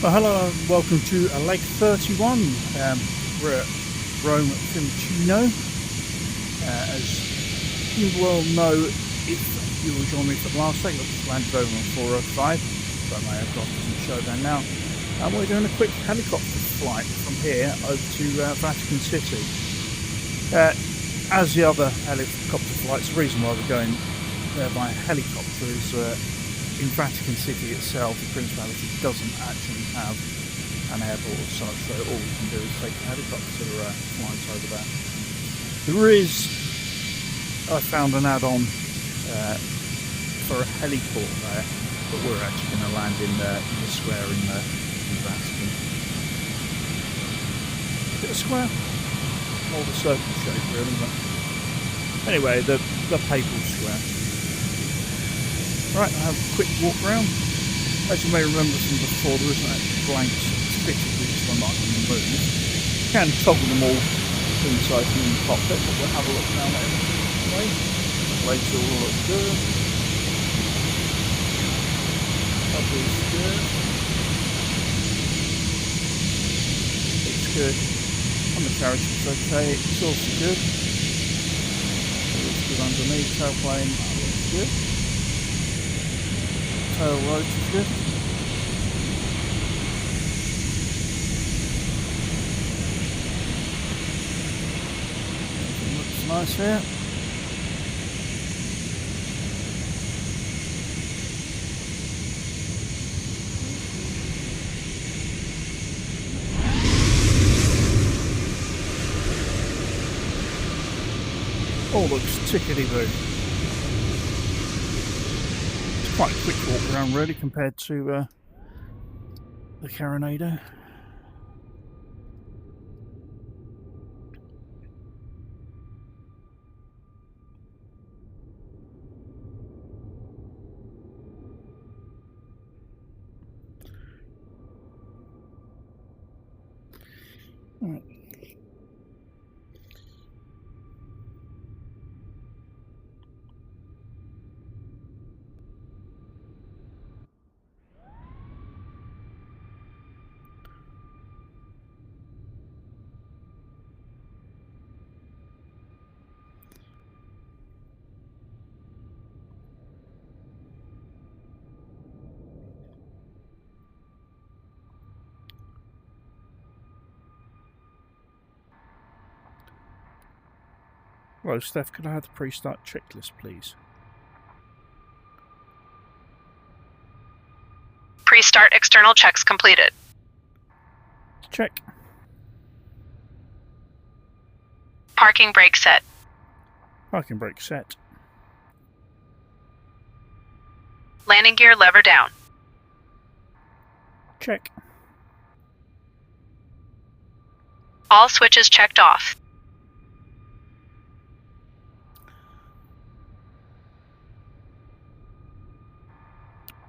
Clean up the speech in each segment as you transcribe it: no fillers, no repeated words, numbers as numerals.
Well, hello and welcome to Lake 31. We're at Rome Fiumicino. As you well know, if you were joining me for the last week, I just landed over on 405, so I may have got some showdown now. And we're doing a quick helicopter flight from here over to Vatican City. As the other helicopter flights, the reason why we're going there by helicopter is in Vatican City itself, the Principality doesn't actually have an airport or such, so all we can do is take a helicopter flights over there. There is, I found an add-on for a heliport there, but we're actually going to land in the square in Vatican. Is it a square? More the circle shape really, but anyway, the papal square. Right, I'll have a quick walk around. As you may remember from before, there isn't actually blanks fitted with this one that I can remove. You can toggle them all inside from the cockpit, but we'll have a look now at everything. Blades all look good. Cover is good. Looks good. And the carriage is okay. It's also good. It looks good underneath. Tailplane looks good. Tail rotor is good. Everything looks nice here. All looks tickety-boo. Quite a quick walk around really compared to the Carenado. Right. Hello, Steph. Could I have the pre-start checklist, please? Pre-start external checks completed. Check. Parking brake set. Parking brake set. Landing gear lever down. Check. All switches checked off.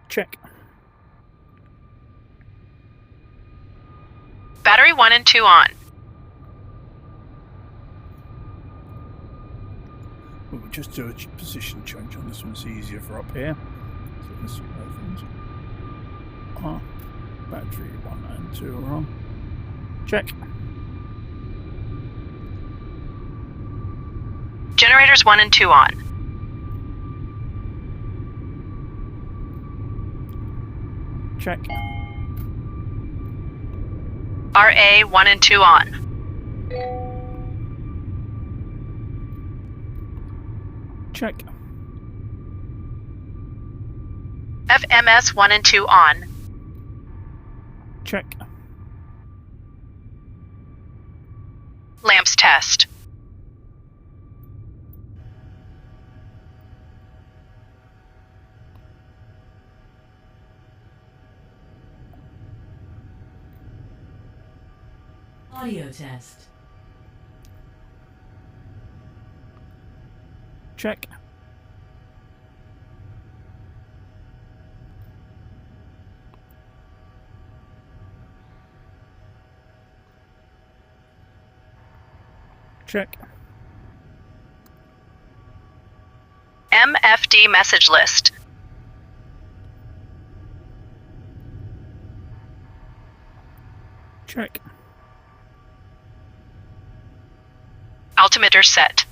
Check. Battery 1 and 2 on. We'll just do a position change on this one. It's easier for up here. So let's see where things are. Battery 1 and 2 are on. Check. Generators 1 and 2 on. Check. RA 1 and 2 on. Check. FMS 1 and 2 on. Check. Lamps test. Audio test. Check. Check. MFD message list. Check. Altimeter set.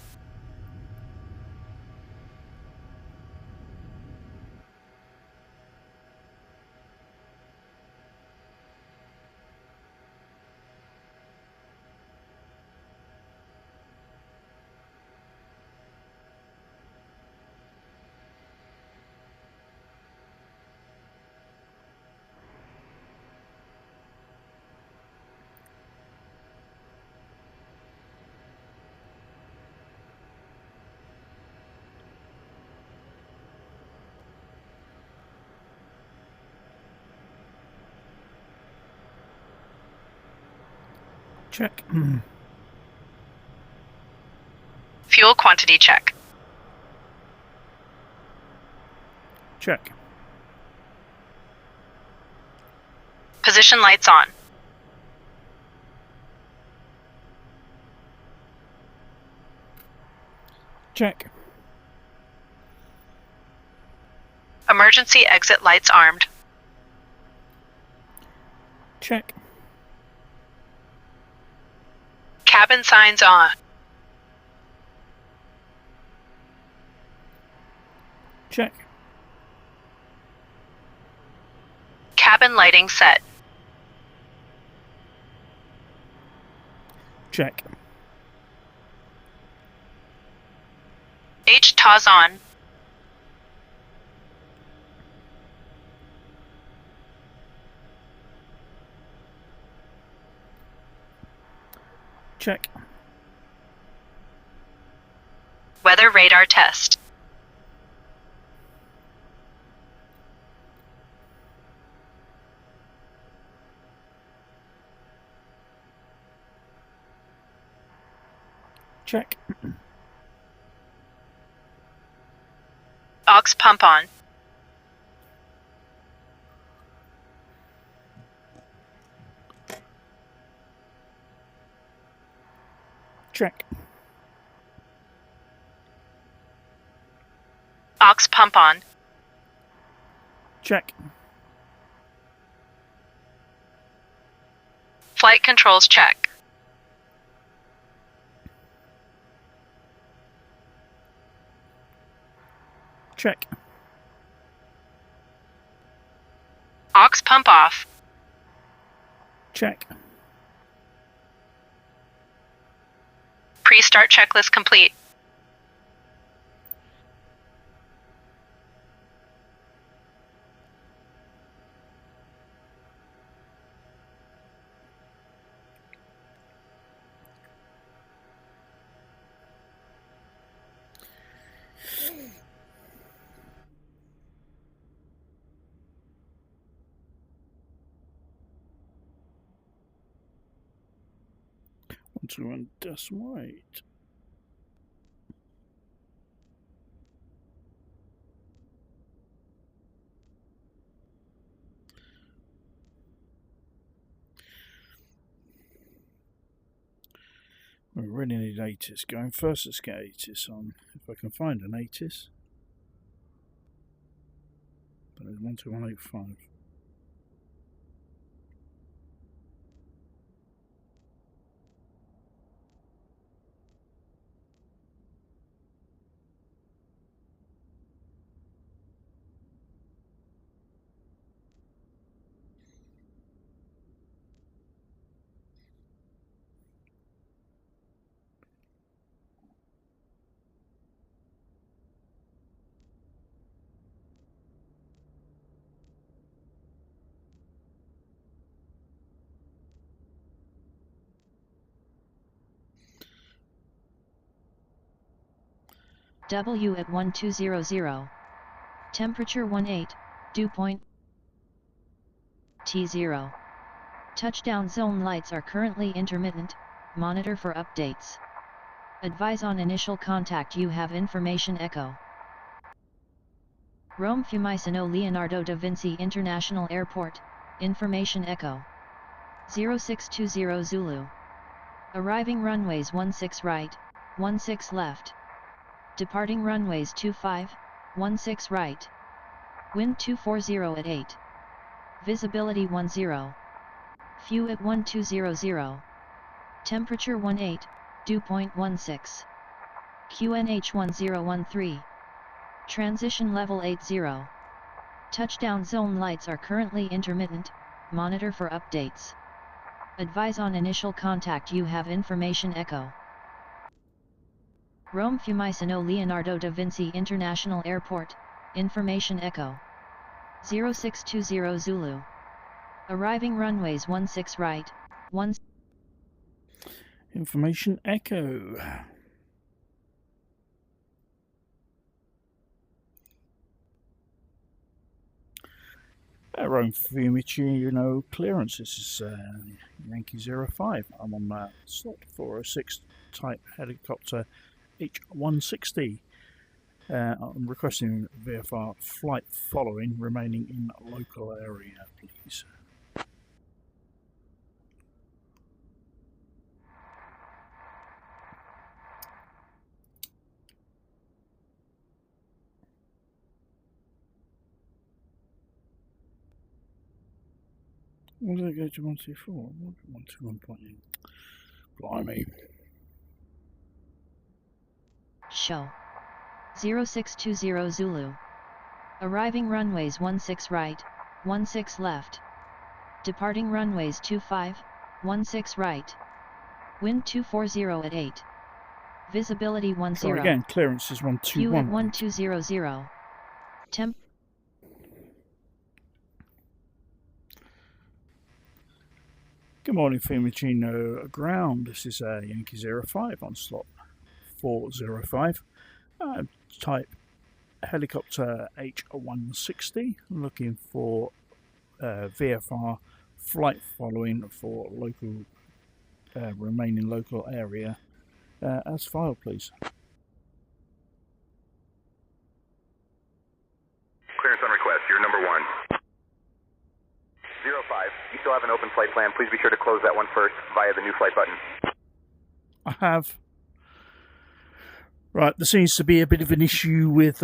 Check. Fuel quantity check. Check. Position lights on. Check. Emergency exit lights armed. Check. Cabin signs on. Check. Cabin lighting set. Check. HTOS on. Check. Weather radar test. Check. Aux pump on. Check. Aux pump on. Check. Flight controls check. Check. Aux pump off. Check. Pre-start checklist complete. To run decimal 8. We really need ATIS going. First, let's get ATIS on. If I can find an ATIS. But it's 12185. W at 1200. Temperature 18, dew point T0. Touchdown zone lights are currently intermittent, monitor for updates. Advise on initial contact you have information echo. Rome Fiumicino Leonardo da Vinci International Airport, information echo. 0620 Zulu. Arriving runways 16 right, 16 left. Departing runways 25, 16 right. Wind 240 at 8. Visibility 10. Fuel at 1200. Temperature 18, dew point 16. QNH 1013. Transition level 80. Touchdown zone lights are currently intermittent, monitor for updates. Advise on initial contact you have information echo. Rome Fiumicino Leonardo da Vinci International Airport, information echo. 0620 Zulu. Arriving runways 16 right, 1. Information echo. Rome Fiumicino clearance. This is Yankee 05. I'm on slot 406 type helicopter H160. I'm requesting VFR flight following, remaining in local area, please. What did it go to 124? 121.8. Blimey. Show. 0620 Zulu. Arriving runways 16 right, 16 left. Departing runways 25, 16 right. Wind 240 at 8. Visibility 10. Sorry again, clearance is 121. Fuel at 1200. Temp. Good morning, Fiumicino ground. This is Yankee 05 on slot 405. Type helicopter H160. Looking for VFR flight following for local, remaining local area. As filed, please. Clearance on request. You're number 1. 05. You still have an open flight plan. Please be sure to close that one first via the new flight button. I have. Right, there seems to be a bit of an issue with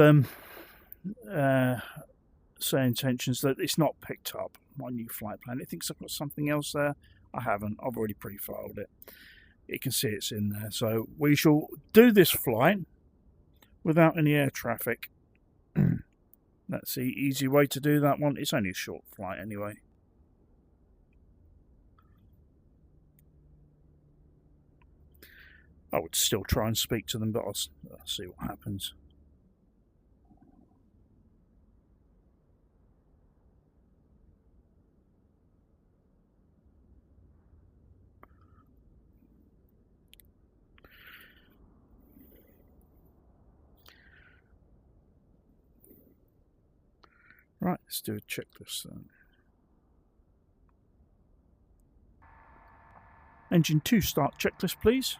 SayIntentions that it's not picked up my new flight plan. It thinks I've got something else there. I haven't. I've already pre-filed it. You can see it's in there. So we shall do this flight without any air traffic. That's the easy way to do that one. It's only a short flight anyway. I would still try and speak to them, but I'll see what happens. Right, let's do a checklist then. Engine 2 start checklist, please.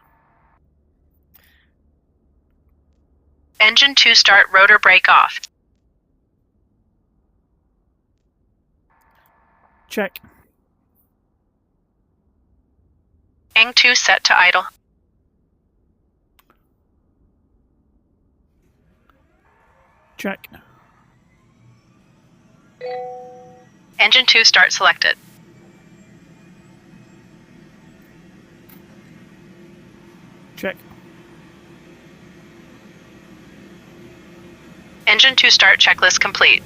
Engine 2 start, rotor brake off. Check. Eng 2 set to idle. Check. Engine 2 start selected. Check. Engine 2 start checklist complete.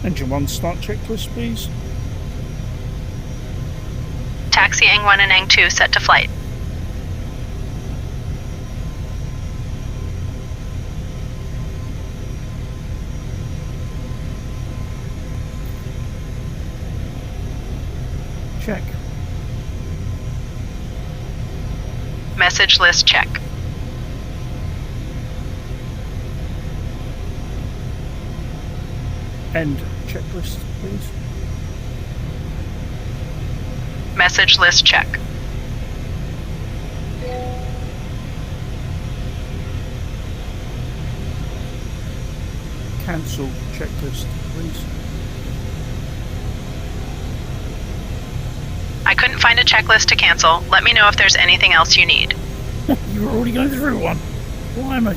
Engine 1 start checklist, please. Taxi Ang1 and Ang2 set to flight. Check. Message list check. End checklist, please. Message list check. Cancel checklist, please. I couldn't find a checklist to cancel. Let me know if there's anything else you need. You were already going through one. Blimey.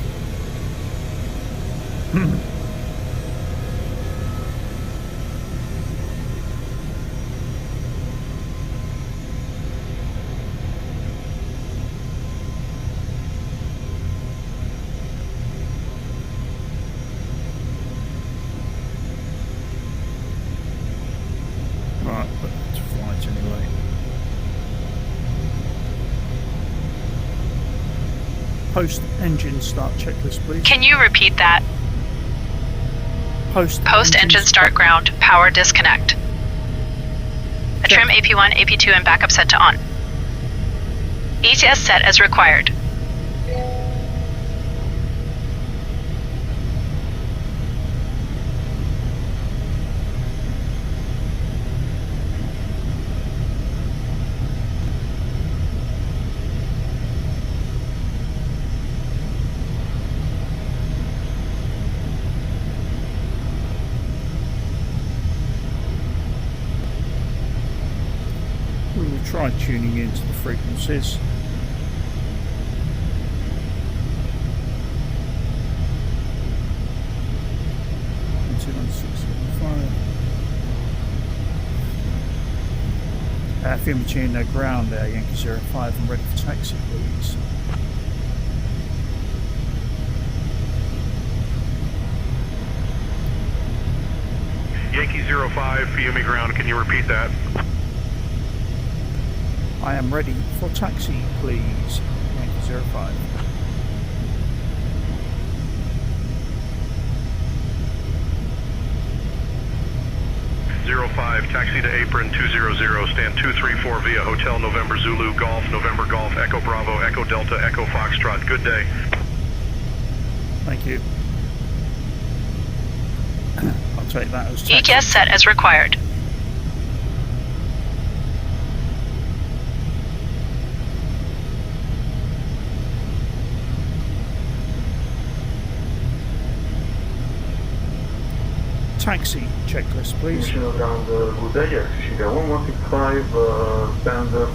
Right, put that to flight anyway. Post engine start checklist, please. Can you repeat that? Post Engine start ground, power disconnect. A trim AP1, AP2 and backup set to on. ETS set as required. We will try tuning into the frequencies. Airfield tune no ground there, Yankee 05, and ready for taxi, please. Yankee 05, Fiume ground, can you repeat that? I am ready for taxi, please. Yankee 05. Taxi to apron 200, stand 234 via Hotel November Zulu Golf, November Golf, Echo Bravo, Echo Delta, Echo Foxtrot. Good day. Thank you. I'll take that as taxi. ETS set as required. Taxi checklist, please.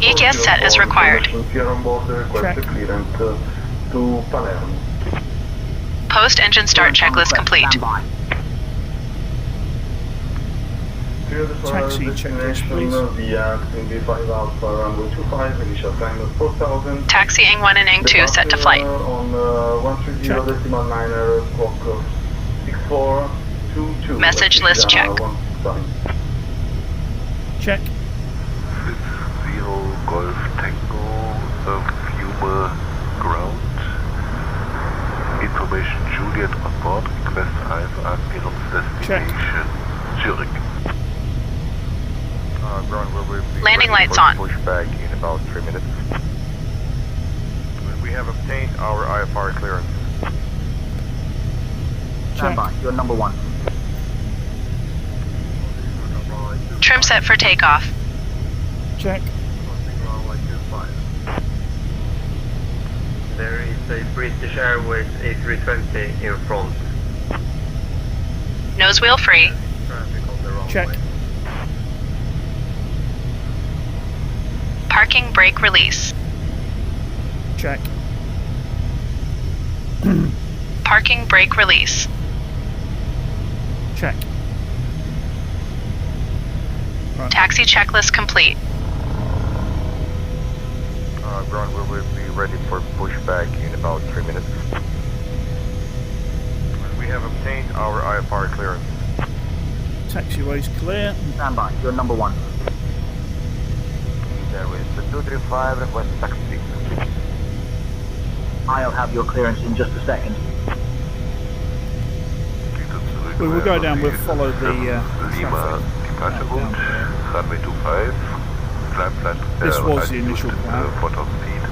ETS set as required. Post engine start checklist complete. Taxi checklist, please. Taxi Ang1 and Ang2 set to flight. Message list check. Check. 60 Golf Tango, Fiume ground. Information Juliet on board, request 5, appearance destination, Zurich. Ground will be Landing ready lights for on. pushback in about 3 minutes. We have obtained our IFR clearance. Check. You're number 1. Trim set for takeoff. Check. There is a British Airways A320 in front. Nose wheel free. Traffic on the wrong Check. way. Parking brake release. Check. Parking brake release. Check. Right. Taxi checklist complete. Ground will be ready for pushback in about 3 minutes. We have obtained our IFR clearance. Taxiway's clear. Stand by. You're number 1. Airways 235, request taxi. I'll have your clearance in just a second. We will go down, we'll follow the Lima, traffic. departure route, runway 25, climb flight. This was the initial plan. 4000 feet,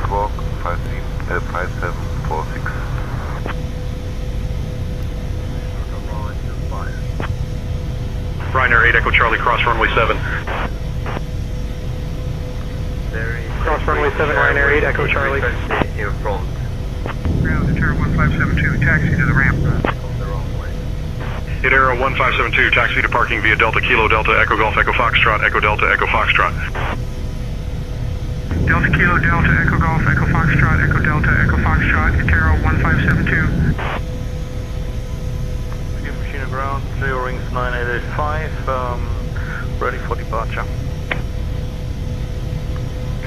squawk 5746. Ryanair 8 Echo Charlie, cross runway 7. Cross runway 7, Ryanair 8 Echo Charlie. In front. Ground to 1572, taxi to the ramp. Hit Arrow 1572, taxi to parking via Delta Kilo Delta Echo Golf Echo Foxtrot, Echo Delta Echo Foxtrot. Delta Kilo Delta Echo Golf Echo Foxtrot, Echo Delta Echo Foxtrot, hit Arrow 1572. Machine ground, 0 rings 9885, ready for departure.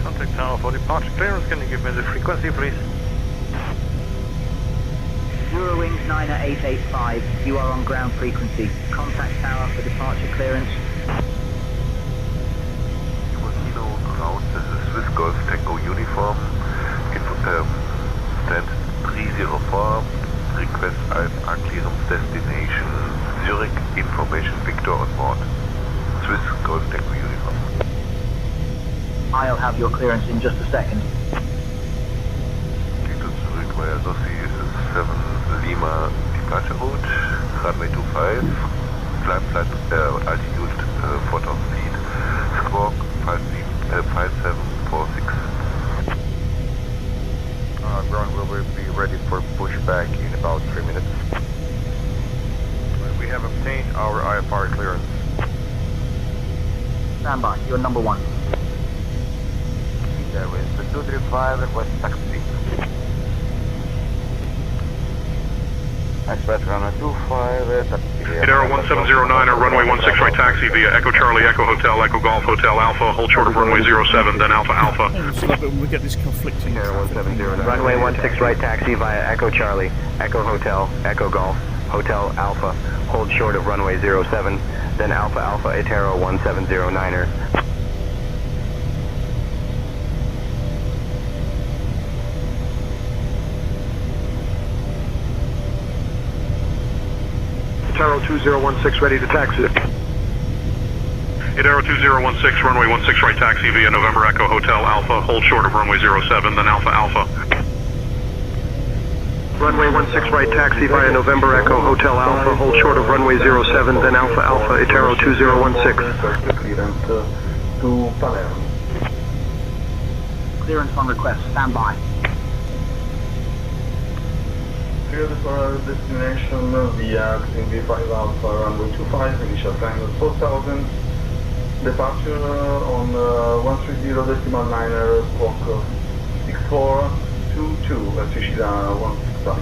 Contact tower for departure clearance, can you give me the frequency please? Eurowings 90885, you are on ground frequency. Contact tower for departure clearance. Kilo ground, this is Swiss Golf Tango uniform. Stand 304, request IFR clearance destination Zurich, information Victor on board. Swiss Golf Tango uniform. I'll have your clearance in just a second. Kilo Zurich via Association 7 Lima, departure route, runway 25, climb flight altitude 4000 feet, squawk 5746. Ground will be ready for pushback in about 3 minutes. We have obtained our IFR clearance. Stand by, you're number one. Airways 235, request taxi. Express runway 25, Hit Arrow 1709 or runway 16 right taxi via Echo Charlie, Echo Hotel, Echo Golf, Hotel Alpha, hold short of runway 07, then Alpha Alpha. It's a little bit when we get this conflicting traffic. Runway 16 right taxi via Echo Charlie, Echo Hotel, Echo Golf, Hotel Alpha, hold short of runway 07, then Alpha Alpha Itero 1709er. Arrow 2016 ready to taxi. Hit Arrow 2016, runway 16 right taxi via November Echo Hotel Alpha, hold short of runway 07, then Alpha Alpha. Runway 16 right taxi via November Echo Hotel Alpha, hold short of runway 07, then Alpha Alpha, Hit Arrow 2016. Clearance on request, stand by. Cleared for our destination via XMB 5 Alpha runway 25, initial time of 4000. Departure on 130.9er squawk 6422, Sicila 165.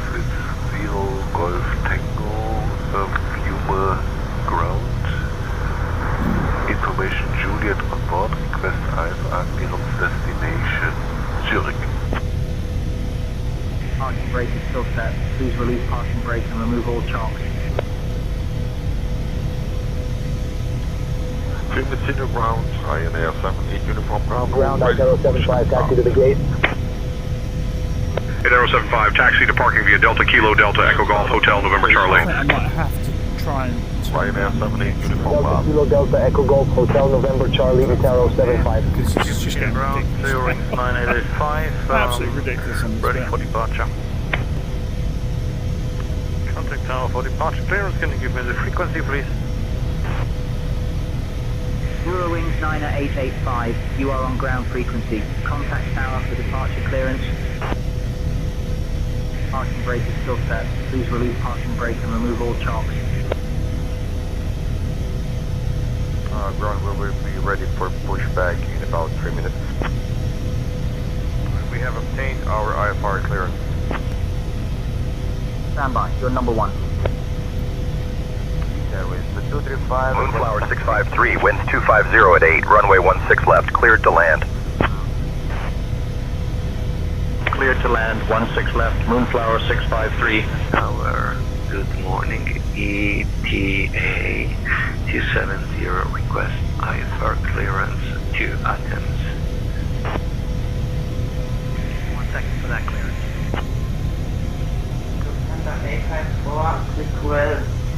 Fritz 0 Golf Tango, Puma ground. Information Juliet on board, request IFR clearance destination Zurich. Parking brake is still set. Please release parking brake and remove all chocks. Trim Cedar ground, Ryanair 78 uniform Bravo. Ground Arrow 75, taxi to the gate. Hit Arrow 75, taxi to parking via Delta Kilo Delta Echo Golf Hotel November I Charlie. think I might have to try and... Ryanair 78 uniform Bravo. Kilo Delta Echo Golf Hotel November Charlie, Itero 75. Because this is just getting Ground, ridiculous. 0 rings 985, Absolutely ridiculous on this ready bit. for departure. Contact tower for departure clearance, can you give me the frequency please? Eurowings 90885, you are on ground frequency. Contact tower for departure clearance. Parking brake is still set. Please release parking brake and remove all chocks. Ground will be ready for pushback in about 3 minutes. We have obtained our IFR clearance. Stand by, you're number one. Airways 235. Moonflower 653, winds 250 at 8, runway 16 left, cleared to land. Cleared to land, 16 left, Moonflower 653. Tower, good morning, ETA 270, request IFR clearance to Athens. 1 second for that clearance.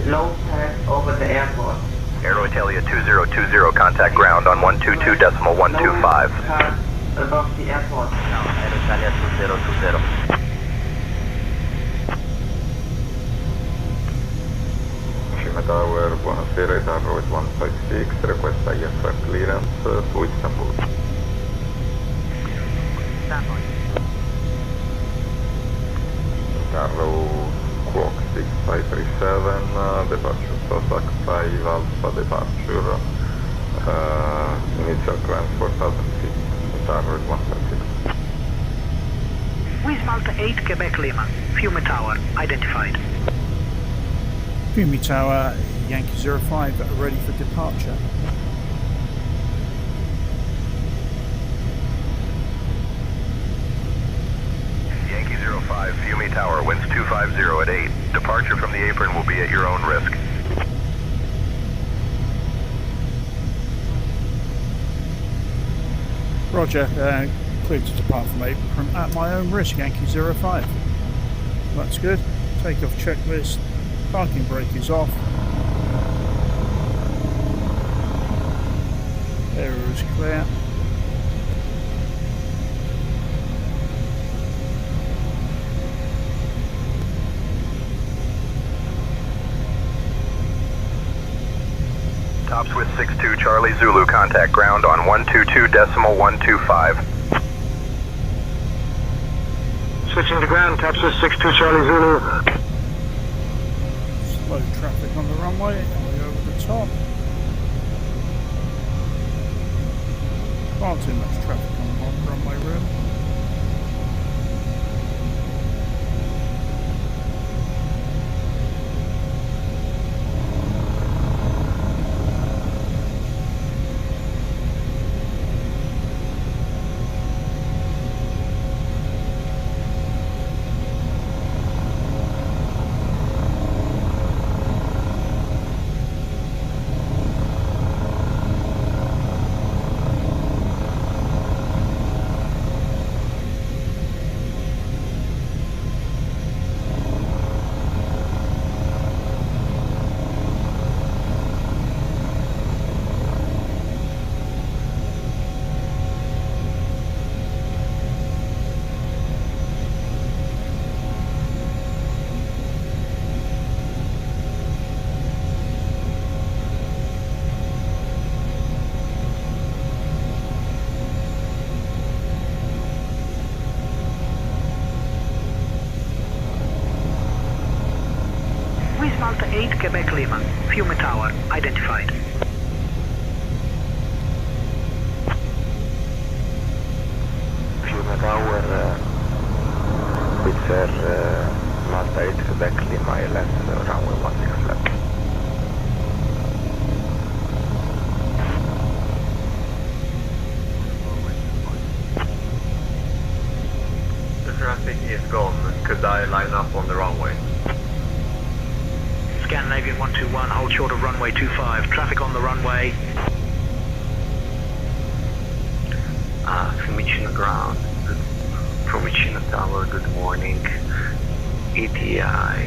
Low pass over the airport. Aero Italia 2020, contact ground on 122.125. Pass above the airport. Aero Italia 2020. Shima Tower, buonasera, Tower 156, request IFR clearance to Istanbul. Standby. Carlo Squawk 6537, departure Sussex 5 Alpha departure, initial climb 4000 feet, Tower 156. Wiz Malta 8, Quebec Lima. Fiume Tower, identified. Fiume Tower, Yankee 05, ready for departure. Yankee 05, Fiume Tower, winds 250 at 8. Departure from the apron will be at your own risk. Roger, cleared to depart from apron at my own risk, Yankee 05. That's good. Takeoff checklist. Parking brake is off. Area is clear. Tops with 62 Charlie Zulu, contact ground on 122.125. Switching to ground, tops with 62 Charlie Zulu. Slow traffic on the runway, way over the top. Can't see much traffic on the runway room. Malta 8, Quebec Lima. Fiume Tower, identified. Fiume Tower, Wizz Air, Malta 8, Quebec Lima, ILS, runway 16 left. The traffic is gone. Could I line up on the runway? Scandinavian 121, hold short of runway 25. Traffic on the runway. Fiumicino ground. Fiumicino Tower, good morning. ETA.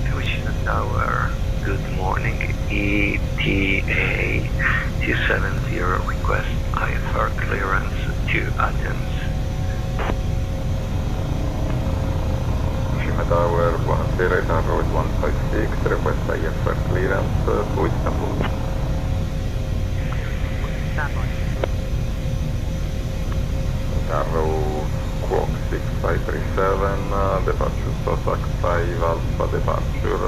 Fiumicino Tower, good morning. ETA 270, request IFR clearance to Athens. Fiume Tower, buonasera, Tower 156, request IFR clearance to Istanbul. Standby. Carro Squawk 6537, departure Sussex 5 Alpha departure,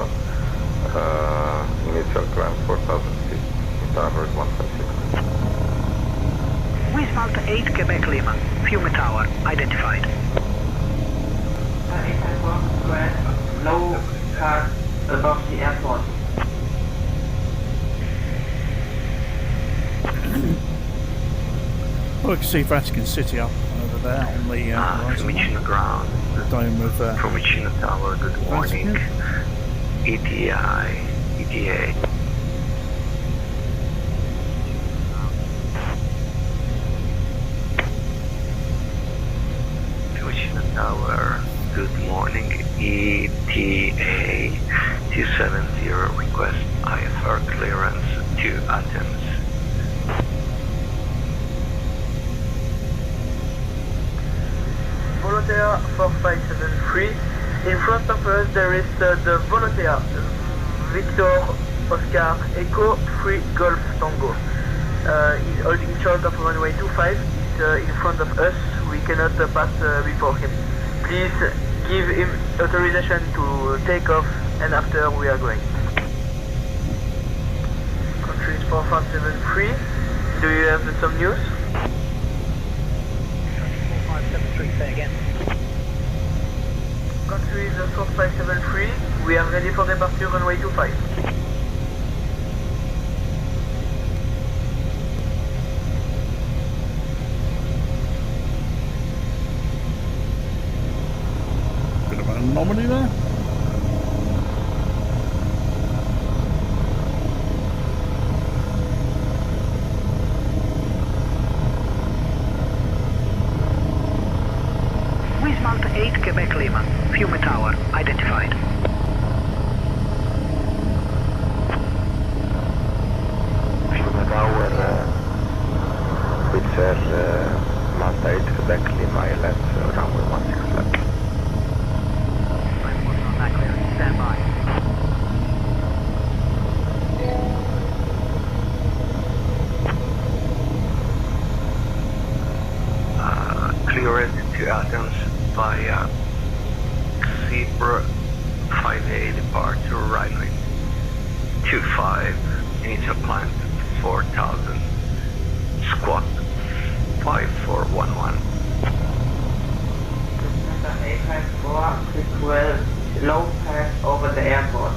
initial climb 4000 feet, Tower 156. Wiz Malta 8, Quebec Lima. Fiume Tower, identified. Low pass above the airport. Well, you can see Vatican City up over there on the horizon. Formation ground. The dome of Formation tower, good morning. Vatican. ETA. Formation tower, good morning. ETA 270, request IFR clearance to Athens. Volotea 4573. In front of us there is the Volotea Victor Oscar Echo 3 Golf Tango. He's holding short of runway 25. He's in front of us. We cannot pass before him. Please give him authorization to take off, and after we are going. Country is 4573. Do you have some news? 4573, say again. Country is 4573. We are ready for departure runway 25. Bit of an anomaly there. Wismont 8 Quebec Lima. Fiume Tower identified. Fiume Tower, which is Manta 8 Quebec Lima, LS, runway 16 left. I'm working on that clearance. Stand by. Clearance to Athens via Zebra 5A departure runway 25, initial climb 4000, squat 5411. Center 854, quick well, low pass over the airport.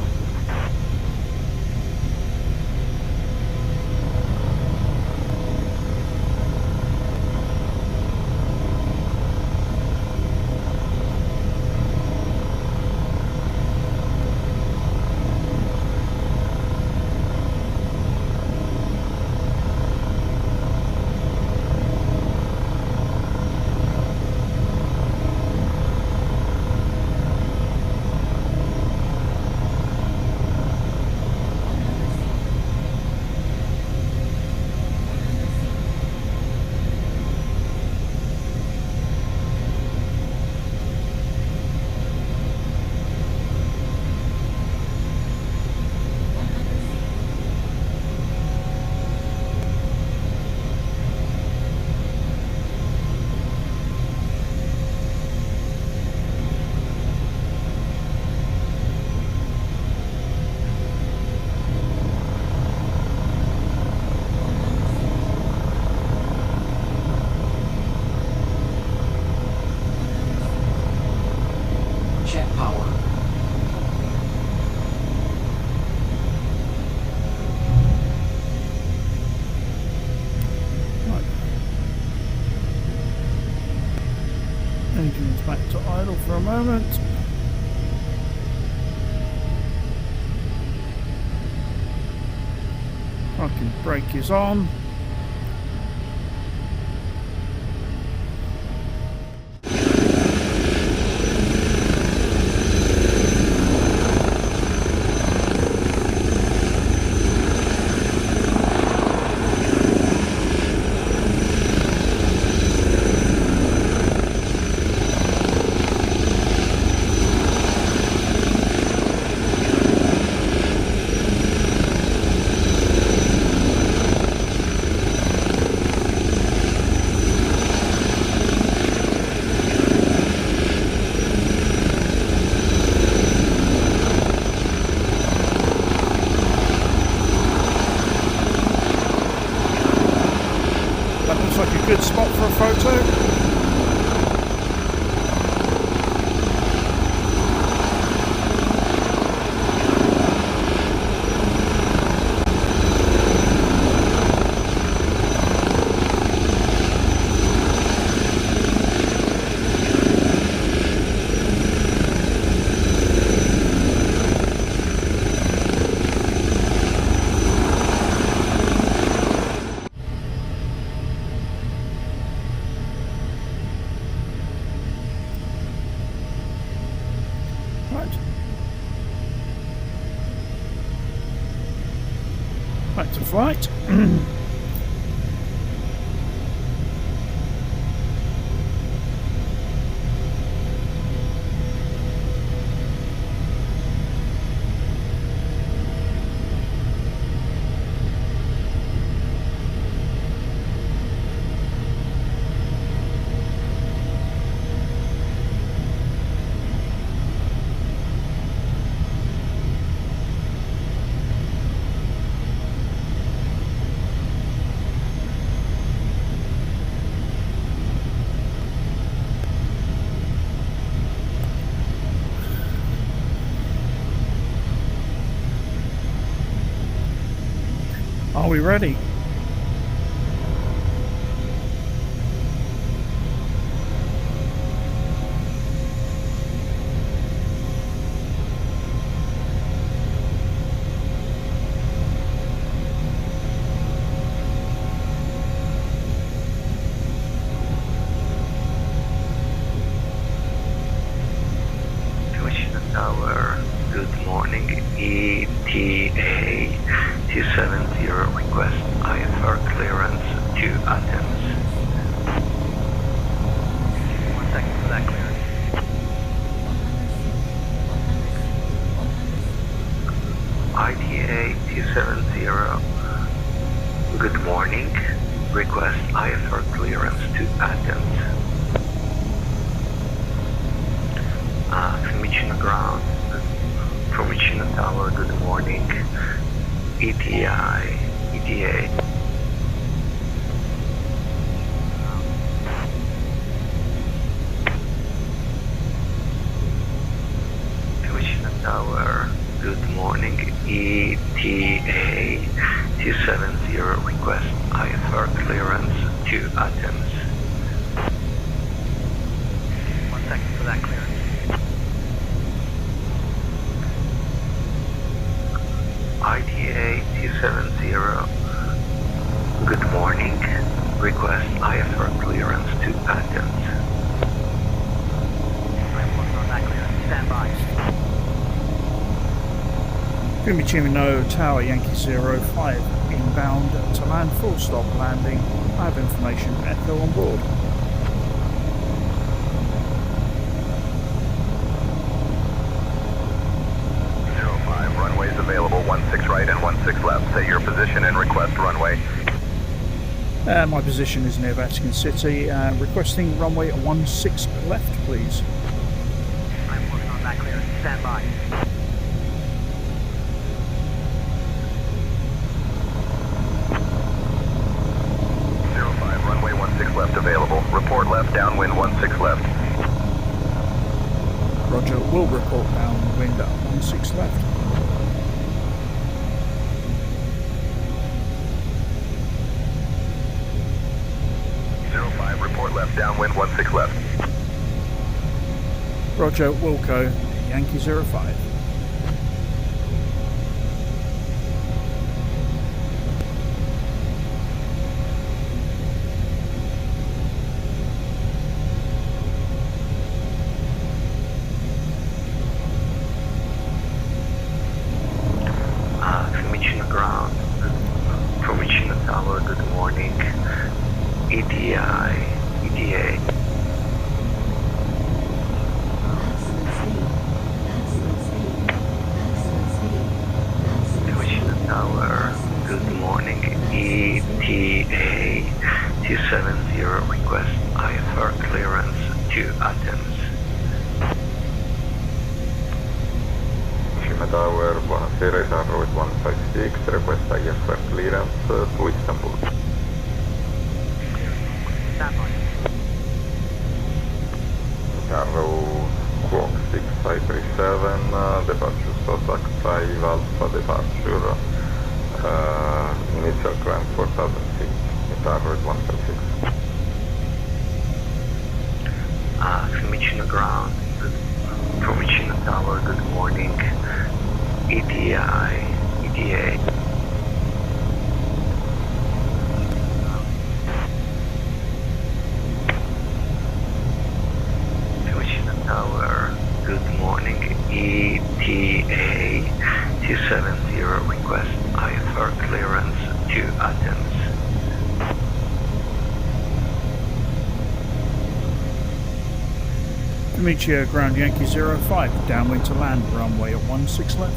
Check power. Right. Engines back to idle for a moment. Parking brake is on. to flight. Are we ready? Commissioner Tower, good morning. ETA 270 request IFR clearance to Athens. 1 second for that clearance. ITA 270, good morning. Request IFR clearance to Athens. Commissioner Ground, Commissioner Tower, good morning. ETA. Commissioner Tower, good morning. ETA 270 request IFR clearance to Athens. 1 second for that clearance. ITA 270, good morning. Request IFR clearance to Athens. I'm working on that clearance. Stand by. Fiumicino Tower Yankee 05 inbound to land, full stop landing. I have information, Echo on board. Runways available, 16 right and 16 left. Say your position and request runway. My position is near Vatican City. Requesting runway 16 left, please. I'm working on that clearance. Stand by. Runway 16 left available. Report left, downwind 16 left. Roger, will report downwind at 16 left. Report left, downwind 16 left. Roger, Wilco, Yankee 05. Commissioner Ground, Commissioner Tower, good morning. ETA. Commissioner Tower, good morning. ETA 270 request IFR clearance to Athens. Tower, buonasera, Tower 156, request IFR clearance to Istanbul. Carro Squawk 6537, departure Sosak 5 Alpha departure, initial climb 4000 feet, Tower 156. Commissioner Ground, Commissioner Tower, good morning. ETA. Commissioner Tower, good morning. ETA 270 request IFR clearance Demetria ground Yankee 05, downwind to land, runway at 16 left.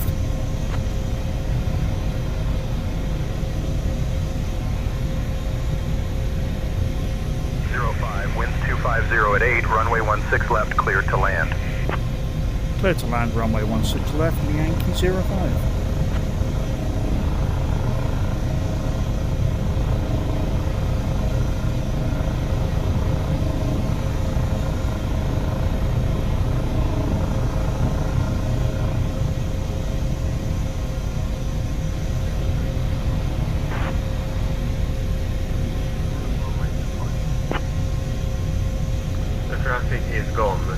Winds 250 at 8, runway 16 left, cleared to land. Clear to land, runway 16 left, Yankee 05.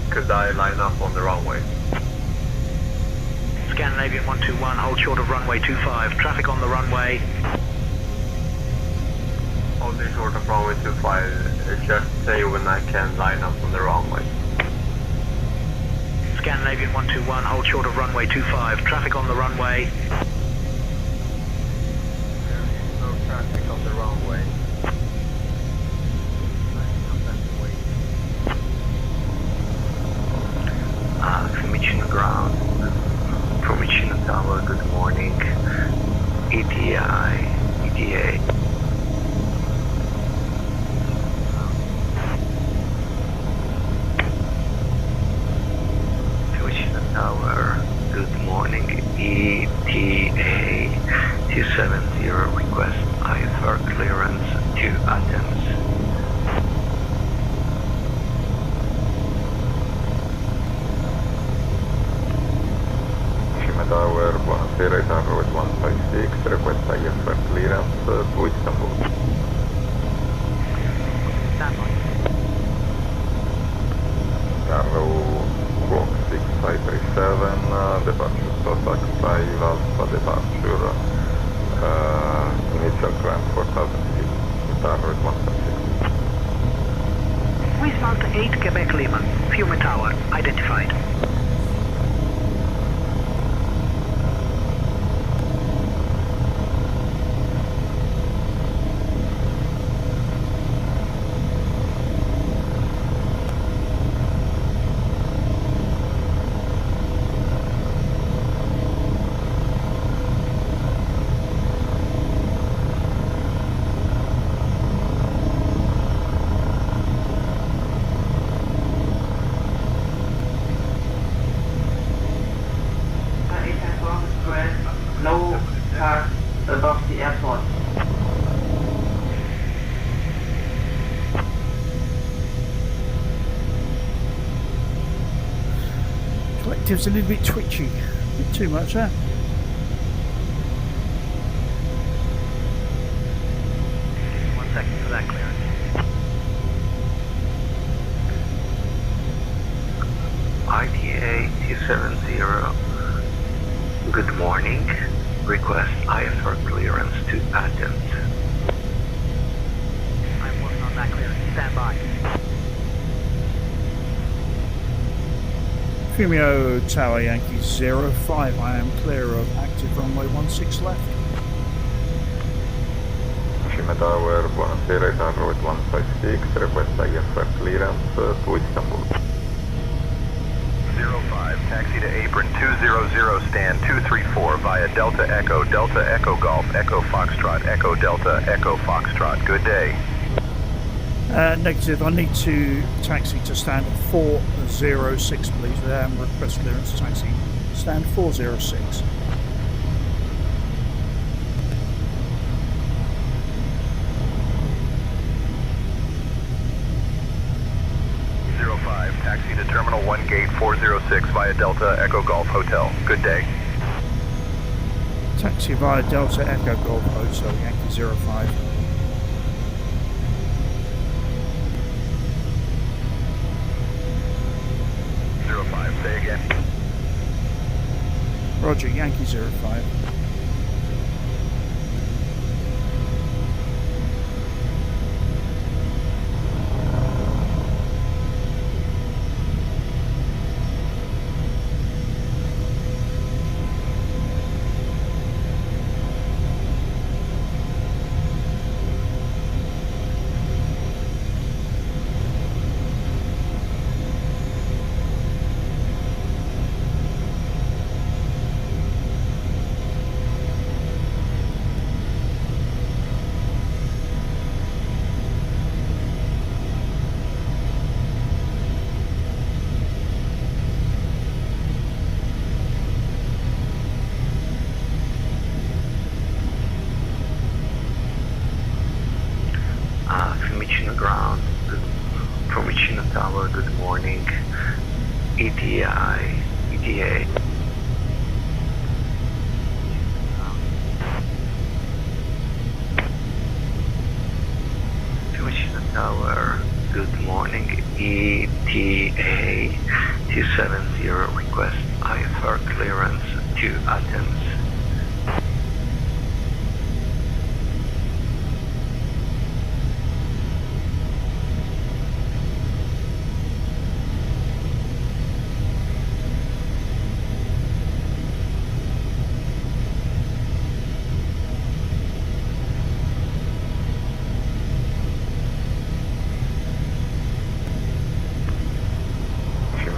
Could I line up on the runway? Scandinavian 121, hold short of runway 25. Traffic on the runway. Holding short of runway 25, just say when I can line up on the runway. Scandinavian 121, hold short of runway 25. Traffic on the runway. There is no traffic on the runway. Formation ground, formation tower, good morning, ETA. Formation tower, good morning, ETA 270, request IFR clearance to Athens. Tower, buonasera, Itan Road 156, request IFR clearance to Istanbul. Carlo Squawk 6537, departure Tosak 5 Alpha departure, initial climb 4000 feet, Itan Road 156. Wismalt 8 Quebec Lima, Fiume Tower, identified. No cars above the airport. Collective's a little bit twitchy. A bit too much, huh? One second for that clearance. ITA 270, good morning, request IFR clearance to Athens. I'm working on that clearance, stand by. Fumio Tower Yankee 05, I am clear of active runway 16 left. Fiume Tower, buonasera, Itan Road 156, request IFR clearance to Istanbul. 05, taxi to apron 200, stand 234 via Delta Echo Golf, Echo Foxtrot, Echo Delta, Echo Foxtrot. Good day. Negative, I need to taxi to stand 406, please. Request clearance taxi, stand 406. Taxi to Terminal 1 Gate 406 via Delta Echo Golf Hotel. Good day. Taxi via Delta Echo Golf Hotel, Yankee 05. Say again. Roger, Yankee 05. morning. ETA. Vatican Tower, good morning. ETA 270, request IFR clearance to Athens.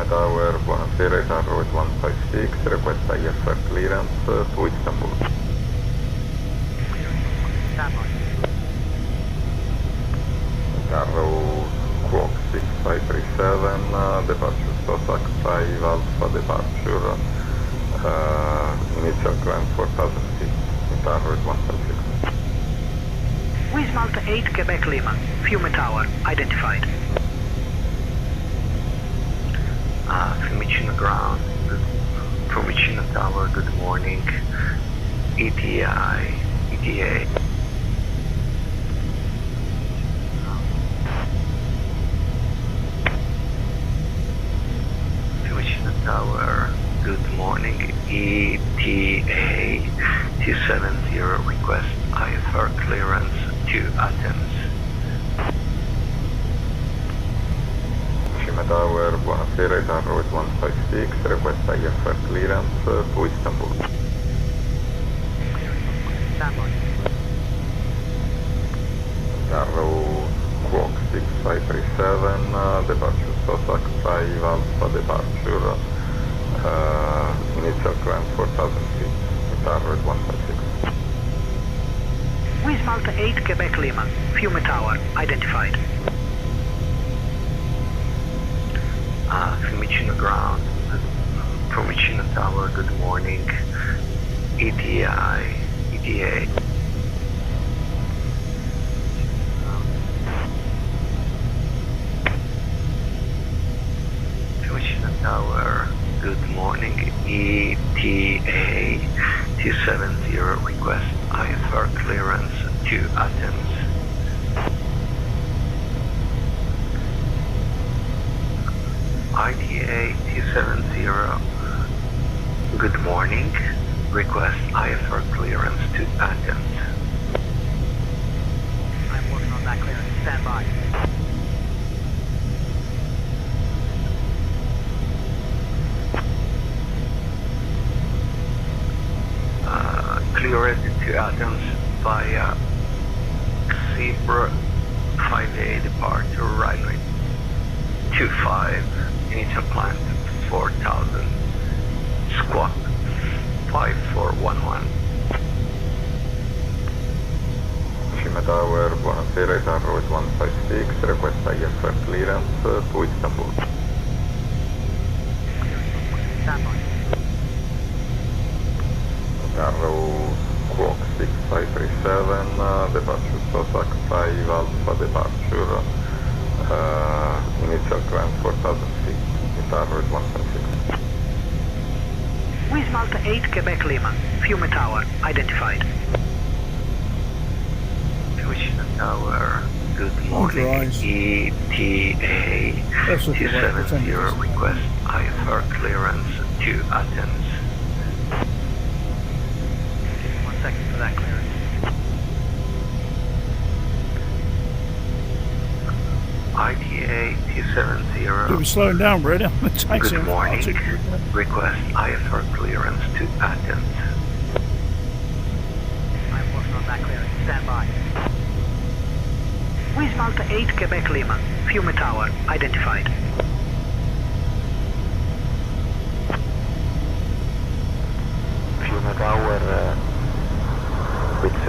Tower, buonasera, Itan Route 156, request IFR clearance to Istanbul. Carro Squawk 6537, departure Sussex 5 Alpha departure, initial climb 4000 feet, Itan Route 156. Wiz Malta 8 Quebec Lima, Fiume Tower, identified. Fiumicino ground, Fiumicino Tower, good morning. ETA. Fiumicino Tower, good morning. ETA 270, request IFR clearance to Athens. Tower, buonasera, Itan Route 156, request IFR clearance to Istanbul. Carro Squawk 6537, departure Sussex 5 Alpha departure, initial climb 4000 feet, Itan Route 156. Wiz Malta 8 Quebec Lima, Fiume Tower, identified. Fiumicino ground, Fiumicino Tower, good morning. ETA. Fiumicino Tower, good morning. ETA 270, request IFR clearance to Athens. ITA 270, good morning. Request IFR clearance to Athens. I'm working on that clearance. Stand by. Clear it to Athens via Zebra 5A departure, runway 25. Initial climb to 4000, squawk 5411. Fiume Tower, buonasera, Itan Route 156, request IFR clearance to Istanbul. Carro Squawk 6537, departure Sussex 5 Alpha departure, initial climb 4000 feet, Itan Route 156. Wiz Malta 8 Quebec Lima, Fiume Tower, identified. Fiumicino Tower, good morning. ETA 270, request IFR clearance to Athens. 1 second for that clearance. ITA 270. You'll be slowing down, Brady. Good morning. Request IFR clearance to Athens. I'm working on that clearance. Stand by. Wiz Malta 8 Quebec Lima, Fiume Tower, identified. Fiume Tower, with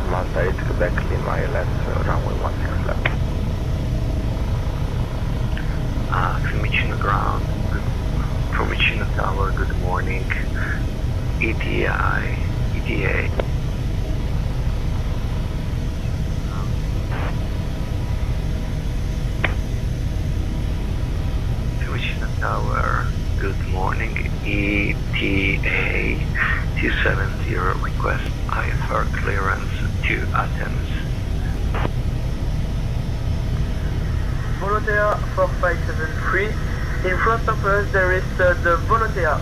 Malta 8 Quebec Lima, left runway 16 left. Fiumicino ground, Fiumicino Tower, good morning. ETA. International Tower, good morning. ETA 270 request IFR clearance to Athens. Volotea 4573. In front of us there is the Volotea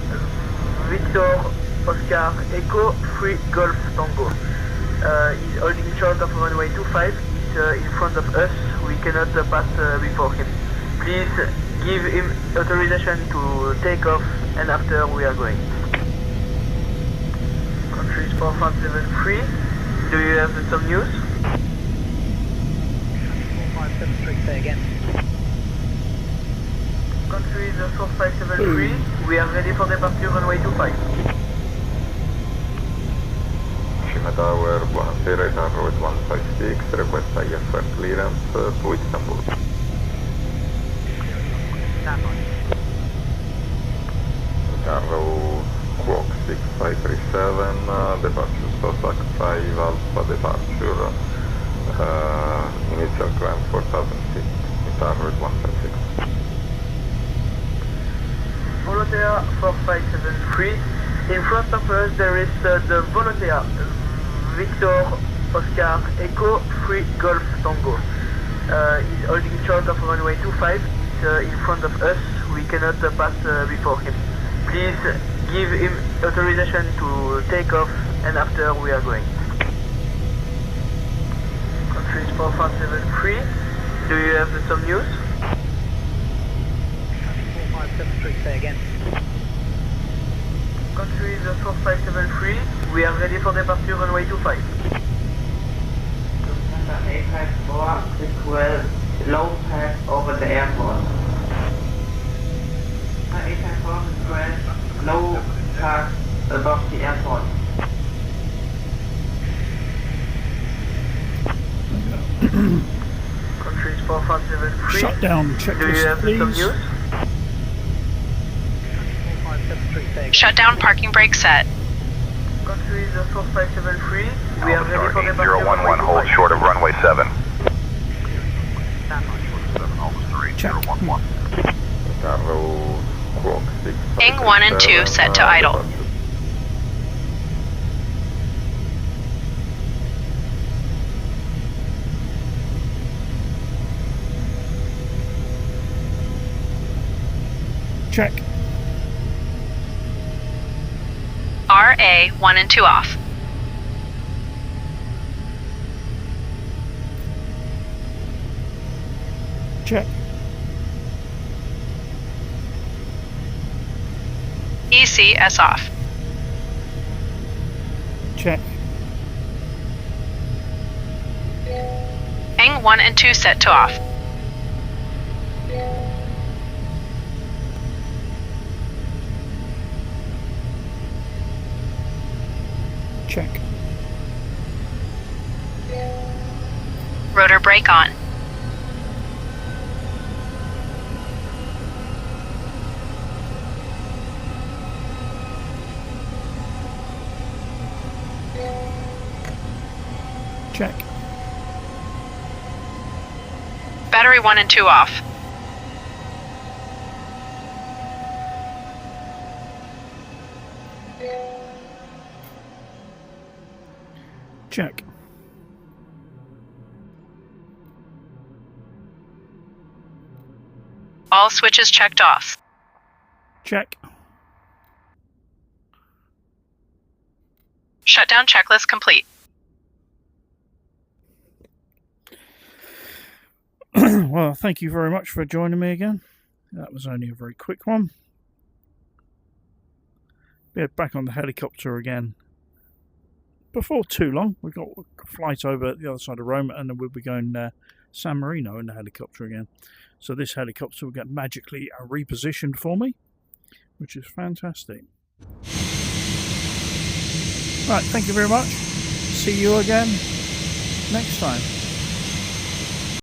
Victor Oscar Echo 3 Golf Tango. He's holding short of runway 25. He's in front of us. We cannot pass before him. Please give him authorization to take off, and after we are going. Country is 4573. Do you have some news? 4573, say again. Country is 4573. We are ready for departure runway 25. Shima Tower, buonasera, is on route 156, request IFR clearance to Istanbul. Carro Squawk 6537, departure Sosak 5 Alpha departure, initial climb 4000 feet, route 156. Volotea 4573. In front of us there is the Volotea Victor Oscar Echo 3 Golf Tango. He's holding short of runway 25. He's in front of us. We cannot pass before him. Please give him authorization to take off, and after we are going. Country is 4573. Do you have some news? 4573, say again. Country is 4573. We are ready for departure runway 25. Lufthansa 854, request low pass over the airport. 854 request low pass above the airport. Country is 4573. Shut down Do you checklist, have some please. news? 4573, say again. Shut down parking brake set. Country is 4573. We are ready for Alpha departure. 8011, hold short of runway 7. Check. Carro Squawk 6537, Ing 1 and 2 set to idle. departure. Check. RA 1 and 2 off. Check. ECS off. Check. Ing 1 and 2 set to off. Check. Rotor brake on. Check. Battery 1 and 2 off. Check. All switches checked off. Check. Shutdown checklist complete. Well, thank you very much for joining me again. That was only a very quick one. We're back on the helicopter again. Before too long, we've got a flight over the other side of Rome, and then we'll be going San Marino in the helicopter again. So this helicopter will get magically repositioned for me, which is fantastic. Right, thank you very much. See you again next time.